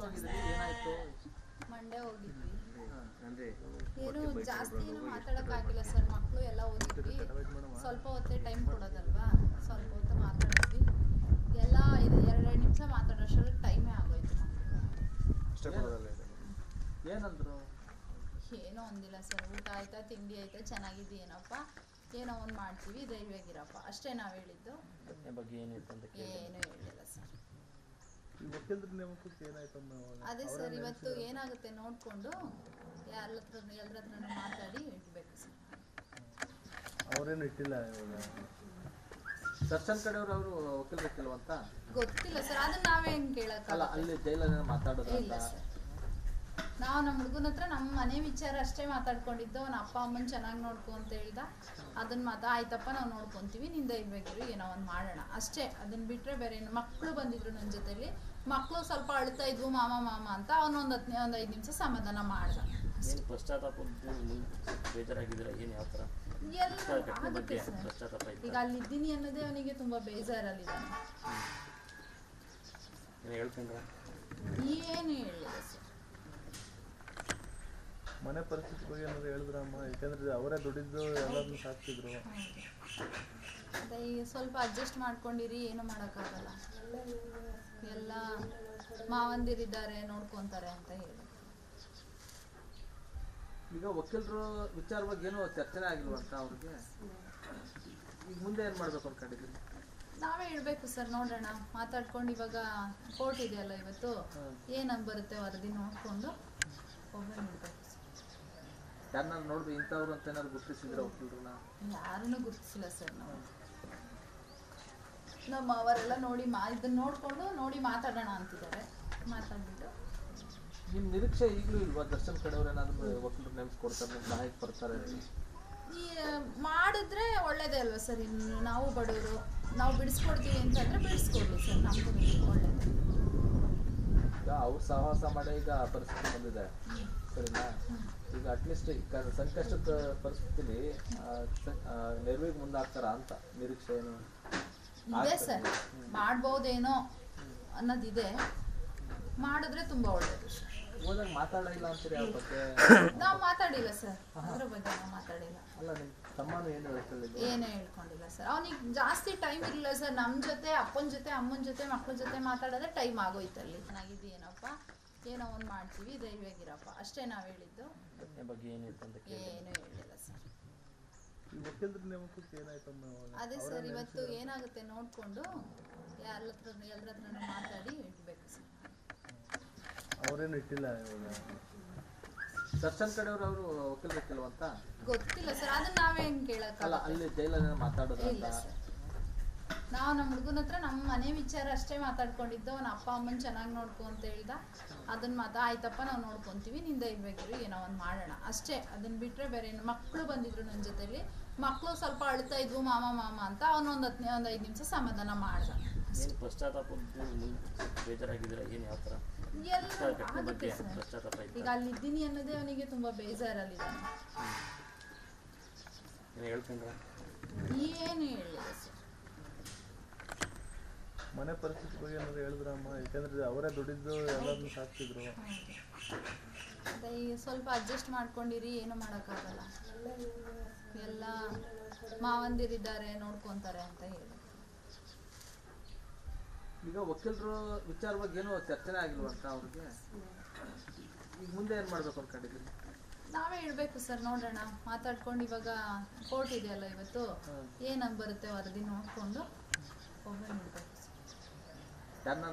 ಹೋಗಿದ್ರಿ, ಏನಾಯ್ತು? ಮಂಡ್ಯ ಹೋಗಿದ್ವಿ. ಅಂದ್ರೆ ಏನು ಜಾಸ್ತಿ ಏನು ಮಾತಾಡೋಕ್ಕಾಗಿಲ್ಲ ಸರ್, ಮಕ್ಕಳು ಎಲ್ಲ ಓದಿದ್ವಿ. ಸ್ವಲ್ಪ ಹೊತ್ತೇ ಟೈಮ್ ಕೊಡೋದಲ್ವಾ, ಸ್ವಲ್ಪ ಹೊತ್ತು ಮಾತಾಡಿದ್ವಿ. ಎಲ್ಲ 2 ನಿಮಿಷ ಮಾತಾಡೋಷ್ಟರಲ್ಲಿ ಟೈಮೇ ಆಗೋಯ್ತು. ಏನಂದ್ರು? ಏನೋ ಒಂದಿಲ್ಲ ಸರ್, ಊಟ ಆಯ್ತಾ, ತಿಂಡಿ ಆಯ್ತಾ, ಚೆನ್ನಾಗಿದ್ದೀನಪ್ಪ, ಏನೋ ಒಂದು ಮಾಡ್ತೀವಿ, ಧೈರ್ಯವಾಗಿರಪ್ಪ, ಅಷ್ಟೇ ನಾವು ಹೇಳಿದ್ದು. ಬಗ್ಗೆ ಏನು ಹೇಳಿಲ್ಲ ಸರ್. ಅದೇ ಅದೇ ಸರ್, ಇವತ್ತು ಏನಾಗುತ್ತೆ ನೋಡಿಕೊಂಡು ಎಲ್ಲರ ಹತ್ರನೂ ಮಾತಾಡಿ ಇಡಬೇಕು ಸರ್. ಅವರೇನು ಇಟ್ಟಿಲ್ಲ ಇವಾಗ. ದರ್ಶನ್ ಕಡೆಯವರು ಅವರು ವಕೀಲರಿಕ್ಕಿಲ್ವಂತ ಗೊತ್ತಿಲ್ಲ ಸರ್, ಅದನ್ನ ನಾವೇನು ಕೇಳೋಕ್ಕಲ್ಲ. ಅಲ್ಲಿ ಜೈಲಲ್ಲಿ ಮಾತಾಡೋದು ಇಲ್ಲ ಸರ್, ನಾವು ನಮ್ಮ ಹುಡುಗನ ಹತ್ರ ನಮ್ಮ ಮನೆ ವಿಚಾರ ಅಷ್ಟೇ ಮಾತಾಡ್ಕೊಂಡಿದ್ದು. ಅವನ ಅಪ್ಪ ಅಮ್ಮನ ಚೆನ್ನಾಗಿ ನೋಡ್ಕೊ ಅಂತ ಹೇಳ್ದ. ಅದನ್ನ ಆಯ್ತಪ್ಪ ನಾವು ನೋಡ್ಕೊತೀವಿ, ನಿಂದ ಇರ್ಬೇಕಿರು, ಏನೋ ಒಂದು ಮಾಡೋಣ ಅಷ್ಟೇ. ಅದನ್ನ ಬಿಟ್ಟರೆ ಬೇರೆ ಏನು. ಮಕ್ಕಳು ಬಂದಿದ್ರು ನನ್ನ ಜೊತೆಲಿ, ಮಕ್ಕಳು ಸ್ವಲ್ಪ ಅಳ್ತಾ ಇದ್ವು, ಮಾಮ ಮಾಮ ಅಂತ. ಅವನೊಂದು 5 ನಿಮಿಷ ಸಮಾಧಾನ ಮಾಡ್ದ. ಎಲ್ಲ ಆಗುತ್ತೆ ಸರ್. ಈಗ ಅಲ್ಲಿದ್ದೀನಿ ಅನ್ನೋದೇ ಅವನಿಗೆ ತುಂಬ ಬೇಜಾರಲ್ಲಿದ್ದಾನೆ. ಏನು ಹೇಳಿಲ್ಲ ಸರ್. ಮನೆ ಪರಿಸ್ಥಿತಿ ಬಗ್ಗೆ ಏನಾದ್ರು ಹೇಳಿದ್ರಮ್ಮ? ಯಾಕಂದ್ರೆ ಅವರೇ ದುಡಿದ್ದು ಎಲ್ಲರನ್ನೂ ಸಾಕ್ತಿದ್ರು. ಅದೇ ಈಗ ಸ್ವಲ್ಪ ಅಡ್ಜಸ್ಟ್ ಮಾಡ್ಕೊಂಡಿರಿ, ಏನು ಮಾಡೋಕ್ಕಾಗಲ್ಲ. ಎಲ್ಲ ಮಾವಂದಿರಿದ್ದಾರೆ, ನೋಡ್ಕೊತಾರೆ ಅಂತ ಹೇಳಿ. ಈಗ ವಕೀಲರು ವಿಚಾರವಾಗಿ ಏನೋ ಚರ್ಚೆನೇ ಆಗಿಲ್ವಂತ ಅವ್ರಿಗೆ. ಈಗ ಮುಂದೆ ಏನು ಮಾಡ್ಬೇಕು ಅನ್ಕೊಂಡಿದ್ದೀರಿ? ನಾವೇ ಇಡಬೇಕು ಸರ್, ನೋಡೋಣ ಮಾತಾಡ್ಕೊಂಡು. ಇವಾಗ ಕೋರ್ಟ್ ಇದೆಯಲ್ಲ ಇವತ್ತು, ಏನಂತ ಬರುತ್ತೆ ವರದಿ ನೋಡಿಕೊಂಡು ಒಬ್ಬರು ಇಡಬೇಕು ಸರ್. ಯಾರನ್ನ ನೋಡಿದ್ರೆ ಇಂಥವ್ರು ಅಂತ ಏನಾದ್ರು ಗುರುತಿಸಿದ್ರೆ ವಕೀಲರನ್ನ? ಯಾರನ್ನೂ ಗುರುತಿಸಿಲ್ಲ ಸರ್. ನಾವು ನಮ್ಮ ಅವರೆಲ್ಲ ನೋಡಿ ಇದನ್ನ ನೋಡಿಕೊಂಡು ನೋಡಿ ಮಾತಾಡೋಣ ಅಂತಿದ್ದಾರೆ. ಮಾತಾಡ್ಬಿಟ್ಟು ನಿಮ್ಮ ನಿರೀಕ್ಷೆ ಈಗಲೂ ಇಲ್ವಾ? ದರ್ಶನ್ ಕಡೆಯವ್ರು ಏನಾದ್ರು ವಕೀಲರು ನೇಮಿಸ್ಕೊಡ್ತಾರೆ, ನಿಮ್ಮ ಸಹಾಯಕ್ಕೆ ಬರ್ತಾರೆ? ಈ ಮಾಡಿದ್ರೆ ಒಳ್ಳೇದೇ ಅಲ್ವಾ ಸರ್. ಇನ್ನು ನಾವು ಬಡವರು, ನಾವು ಬಿಡಿಸ್ಕೊಡ್ತೀವಿ ಅಂತಂದ್ರೆ ಬಿಡಿಸ್ಕೊಡ್ಲಿ ಸರ್, ನಮಗೂ ಒಳ್ಳೇದು. ಈಗ ಅವ್ರು ಸಹವಾಸ ಮಾಡೇ ಈಗ ಪರಿಸ್ಥಿತಿ ಬಂದಿದೆ, ಸರಿನಾ? ಈಗ ಅಟ್ಲೀಸ್ಟ್ ಸಂಕಷ್ಟದ ಪರಿಸ್ಥಿತಿಲಿ ನೆರವಿಗೆ ಮುಂದಾಗ್ತಾರ ಅಂತ ನಿರೀಕ್ಷೆ ಏನು ಇದೆ ಸರ್? ಮಾಡ್ಬೋದೇನೋ ಅನ್ನೋದಿದೆ. ಮಾಡಿದ್ರೆ ತುಂಬಾ ಒಳ್ಳೇದು ಸರ್. ಹೋದಾಗ ಮಾತಾಡಿಲ್ಲ ಅಂತೀರಿ ಯಾವ ಬಗ್ಗೆ? ನಾವು ಮಾತಾಡಿಲ್ಲ ಸರ್, ಅದ್ರ ಬಗ್ಗೆ ನಾವು ಮಾತಾಡಿಲ್ಲ. ಅಲ್ಲ, ನಿಮ್ಮ ತಮ್ಮನು ಏನು ಹೇಳ್ಕೊಳ್ಳಿಲ್ಲ? ಏನೂ ಹೇಳ್ಕೊಂಡಿಲ್ಲ ಸರ್. ಅವನಿಗೆ ಜಾಸ್ತಿ ಟೈಮ್ ಇರಲಿಲ್ಲ ಸರ್. ನಮ್ಮ ಜೊತೆ, ಅಪ್ಪನ ಜೊತೆ, ಅಮ್ಮನ ಜೊತೆ, ಮಕ್ಕಳ ಜೊತೆ ಮಾತಾಡೋದೇ ಟೈಮ್ ಆಗೋಯ್ತಲ್ಲಿ. ಚೆನ್ನಾಗಿದ್ದೀನಪ್ಪ, ಏನೋ ಒಂದು ಮಾಡ್ತೀವಿ, ಧೈರ್ಯವಾಗಿರಪ್ಪ, ಅಷ್ಟೇ ನಾವು ಹೇಳಿದ್ದು. ಬಗ್ಗೆ ಏನು ಹೇಳಿಲ್ಲ ಸರ್. ಅದೇ ಸರ್, ಇವತ್ತು ಏನಾಗುತ್ತೆ ನೋಡಿಕೊಂಡು ಎಲ್ಲರ ಹತ್ರನೂ ಮಾತಾಡಿ ಇಡಬೇಕು ಸರ್. ಅವರೇನು ಇಟ್ಟಿಲ್ಲ ಇವಾಗ. ದರ್ಶನ್ ಕಡೆಯವರು ಅವರು ವಕೀಲರಿಕ್ಕಿಲ್ವಂತ? ಗೊತ್ತಿಲ್ಲ ಸರ್, ಅದನ್ನ ನಾವೇನು ಕೇಳೋಕ್ಕಲ್ಲ. ಅಲ್ಲಿ ಜೈಲಲ್ಲಿ ಮಾತಾಡೋದು? ಇಲ್ಲ ಸರ್, ನಾವು ನಮ್ಮ ಹುಡುಗನ ಹತ್ರ ನಮ್ಮ ಮನೆ ವಿಚಾರ ಅಷ್ಟೇ ಮಾತಾಡ್ಕೊಂಡಿದ್ದು. ಅವನ ಅಪ್ಪ ಅಮ್ಮನ ಚೆನ್ನಾಗಿ ನೋಡ್ಕೊ ಅಂತ ಹೇಳ್ದ. ಅದನ್ನ ಆಯ್ತಪ್ಪ ನಾವು ನೋಡ್ಕೊತೀವಿ, ನಿಂದ ಇರ್ಬೇಕಿರು, ಏನೋ ಒಂದು ಮಾಡೋಣ ಅಷ್ಟೇ. ಅದನ್ನ ಬಿಟ್ಟರೆ ಬೇರೆ ಏನು. ಮಕ್ಕಳು ಬಂದಿದ್ರು ನನ್ನ ಜೊತೆಲಿ, ಮಕ್ಕಳು ಸ್ವಲ್ಪ ಅಳ್ತಾ ಇದ್ವು, ಮಾಮ ಮಾಮ ಅಂತ. ಅವನೊಂದು 5 ನಿಮಿಷ ಸಮಾಧಾನ ಮಾಡ್ದ. ಎಲ್ಲ ಆಗುತ್ತೆ ಸರ್. ಈಗ ಅಲ್ಲಿದ್ದೀನಿ ಅನ್ನೋದೇ ಅವನಿಗೆ ತುಂಬ ಬೇಜಾರಲ್ಲಿದ್ದಾನೆ. ಏನು ಹೇಳಿಲ್ಲ ಸರ್. ಮನೆ ಪರಿಸ್ಥಿತಿ ಬಗ್ಗೆ ಏನಾದ್ರು ಹೇಳಿದ್ರಮ್ಮ? ಯಾಕಂದ್ರೆ ಅವರೇ ದುಡಿದ್ದು ಎಲ್ಲರನ್ನೂ ಸಾಕ್ತಿದ್ರು. ಅದೇ ಈಗ ಸ್ವಲ್ಪ ಅಡ್ಜಸ್ಟ್ ಮಾಡ್ಕೊಂಡಿರಿ, ಏನು ಮಾಡೋಕ್ಕಾಗಲ್ಲ. ಎಲ್ಲ ಮಾವಂದಿರಿದ್ದಾರೆ, ನೋಡ್ಕೊತಾರೆ ಅಂತ ಹೇಳಿ. ಈಗ ವಕೀಲರು ವಿಚಾರವಾಗಿ ಏನೋ ಚರ್ಚೆನೇ ಆಗಿಲ್ವಂತ ಅವ್ರಿಗೆ. ಈಗ ಮುಂದೆ ಏನು ಮಾಡ್ಬೇಕು ಅನ್ಕೊಂಡಿದ್ದೀರಿ? ನಾವೇ ಇಡಬೇಕು ಸರ್, ನೋಡೋಣ ಮಾತಾಡ್ಕೊಂಡು. ಇವಾಗ ಕೋರ್ಟ್ ಇದೆಯಲ್ಲ ಇವತ್ತು, ಏನಂತ ಬರುತ್ತೆ ವರದಿ ನೋಡಿಕೊಂಡು ಒಬ್ಬರು ಇಡಬೇಕು ಸರ್. ಯಾರನ್ನ